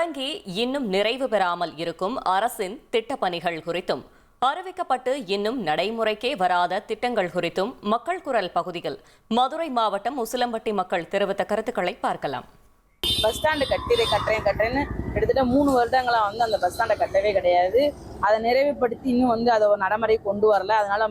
தொடங்கி இன்னும் நிறைவு பெறாமல் இருக்கும் அரசின் திட்டப்பணிகள் குறித்தும் அறிவிக்கப்பட்டு இன்னும் நடைமுறைக்கே வராத திட்டங்கள் குறித்தும் மக்கள் குரல் பகுதியில் மதுரை மாவட்டம் உசிலம்பட்டி மக்கள் தெரிவித்த கருத்துக்களை பார்க்கலாம். பஸ் ஸ்டாண்டு கட்டுறேன்னு கிட்டத்தட்ட 3 வருடங்களா அந்த பஸ் ஸ்டாண்டை கட்டவே கிடையாது. அதை நிறைவுபடுத்தி இன்னும் அதை ஒரு நடைமுறை கொண்டு வரல. அதனால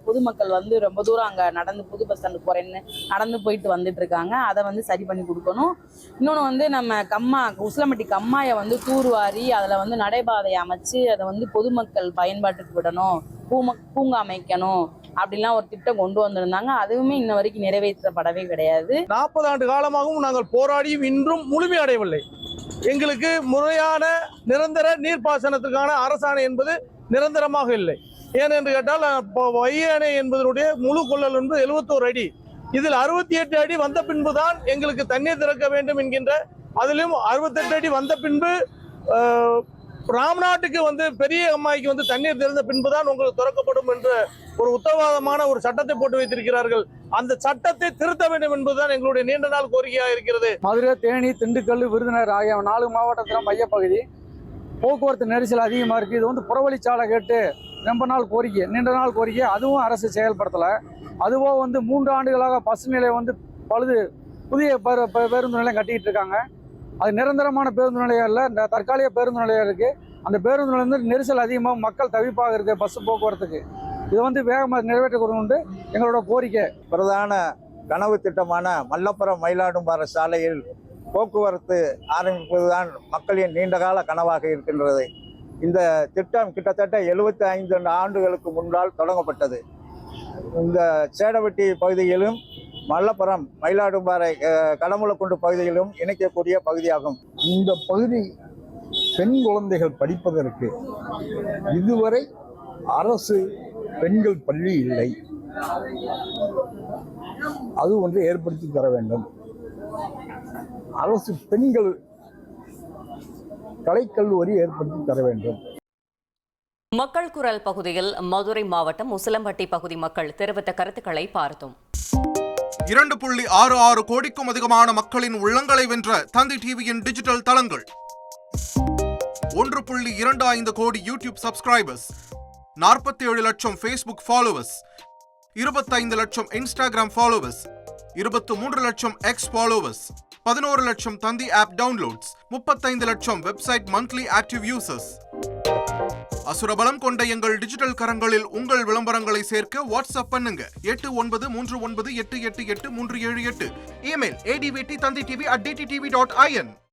பொதுமக்கள் ரொம்ப தூரம் அங்கே நடந்து புது பஸ் ஸ்டாண்டு போறேன்னு நடந்து போயிட்டு வந்துட்டு இருக்காங்க. அதை சரி பண்ணி கொடுக்கணும். இன்னொன்று நம்ம உசிலம்பட்டி கம்மாயை தூர்வாரி அதில் நடைபாதை அமைச்சு அதை பொதுமக்கள் பயன்பாட்டுக்கு விடணும், பூங்கா அமைக்கணும் அப்படிலாம் ஒரு திட்டம் கொண்டு வந்திருந்தாங்க. அதுவுமே இன்ன வரைக்கும் நிறைவேற்றப்படவே கிடையாது. 40 ஆண்டு காலமாகவும் நாங்கள் போராடியும் இன்றும் முழுமையடையவில்லை. எங்களுக்கு முறையான நிரந்தர நீர்ப்பாசனத்துக்கான அரசாணை என்பது நிரந்தரமாக இல்லை. ஏனென்று கேட்டால் வைகை அணை என்பதனுடைய முழு கொள்ளல் 71 அடி, இதில் 68 அடி வந்த பின்புதான் எங்களுக்கு தண்ணீர் திறக்க வேண்டும் என்கின்ற, அதிலும் 68 அடி வந்த பின்பு ராம்நாட்டுக்கு பெரிய அம்மாய்க்கு தண்ணீர் திறந்த பின்புதான் உங்களுக்கு திறக்கப்படும் என்ற ஒரு உத்தரவாதமான ஒரு சட்டத்தை போட்டு வைத்திருக்கிறார்கள். அந்த சட்டத்தை திருத்த வேண்டும் என்பதுதான் எங்களுடைய நீண்ட நாள் கோரிக்கையாக இருக்கிறது. மதுரை, தேனி, திண்டுக்கல், விருதுநகர் ஆகிய 4 மாவட்டத்தில் மையப்பகுதி போக்குவரத்து நெரிசல் அதிகமாக இருக்குது. இது புறவழிச்சாலை கேட்டு ரொம்ப நாள் கோரிக்கை, நீண்ட நாள் கோரிக்கை. அதுவும் அரசு செயல்படுத்தலை. அதுவோ 3 ஆண்டுகளாக பஸ் நிலையம் பழுது புதிய பேருந்து நிலையம் கட்டிக்கிட்டு இருக்காங்க. அது நிரந்தரமான பேருந்து நிலையம் இல்லை, இந்த தற்காலிக பேருந்து நிலையம் இருக்குது. அந்த பேருந்து நிலையம் நெரிசல் அதிகமாக மக்கள் தவிப்பாக இருக்குது பஸ் போக்குவரத்துக்கு. இது வேகமாக நிறைவேற்றக்கூடாது எங்களோட கோரிக்கை. பிரதான கனவு திட்டமான மல்லப்புரம் மயிலாடும்பாறை சாலையில் போக்குவரத்து ஆரம்பிப்பதுதான் மக்களின் நீண்டகால கனவாக இருக்கின்றது. இந்த திட்டம் கிட்டத்தட்ட 75 ஆண்டுகளுக்கு முன்னால் தொடங்கப்பட்டது. இந்த சேடவெட்டி பகுதியிலும் மல்லப்புரம் மயிலாடும்பாறை கடமுளக்குண்டு பகுதியிலும் இணைக்கக்கூடிய பகுதியாகும். இந்த பகுதி பெண் குழந்தைகள் படிப்பதற்கு இதுவரை அரசு பெண்கள் பள்ளி இல்லை. அது ஒன்று ஏற்படுத்தி தர வேண்டும். அரசு பெண்கள் கலைக்கல்லூரி ஏற்படுத்தி தர வேண்டும். மக்கள் குரல் பகுதியில் மதுரை மாவட்டம் உசிலம்பட்டி பகுதி மக்கள் தெரிவித்த கருத்துக்களை பார்த்தோம். 2.66 கோடிக்கும் அதிகமான மக்களின் உள்ளங்களை வென்ற தந்தி டிவியின் டிஜிட்டல் தளங்கள், 1.25 கோடி யூடியூப் சப்ஸ்கிரைபர்ஸ், 47 லட்சம் ஃபேஸ்புக் ஃபாலோவர்ஸ், 25 லட்சம் இன்ஸ்டாகிராம் ஃபாலோவர்ஸ், 23 லட்சம் எக்ஸ் ஃபாலோவர்ஸ், 11 லட்சம் தந்தி ஆப் டவுன்லோட்ஸ், 35 லட்சம் வெப்சைட் மந்த்லி ஆக்டிவ் யூசர்ஸ். அசுரபலம் கொண்ட எங்கள் டிஜிட்டல் கரங்களில் உங்கள் விளம்பரங்களை சேர்க்க வாட்ஸ்அப் பண்ணுங்க 8939888378. Email advt@dttv.in.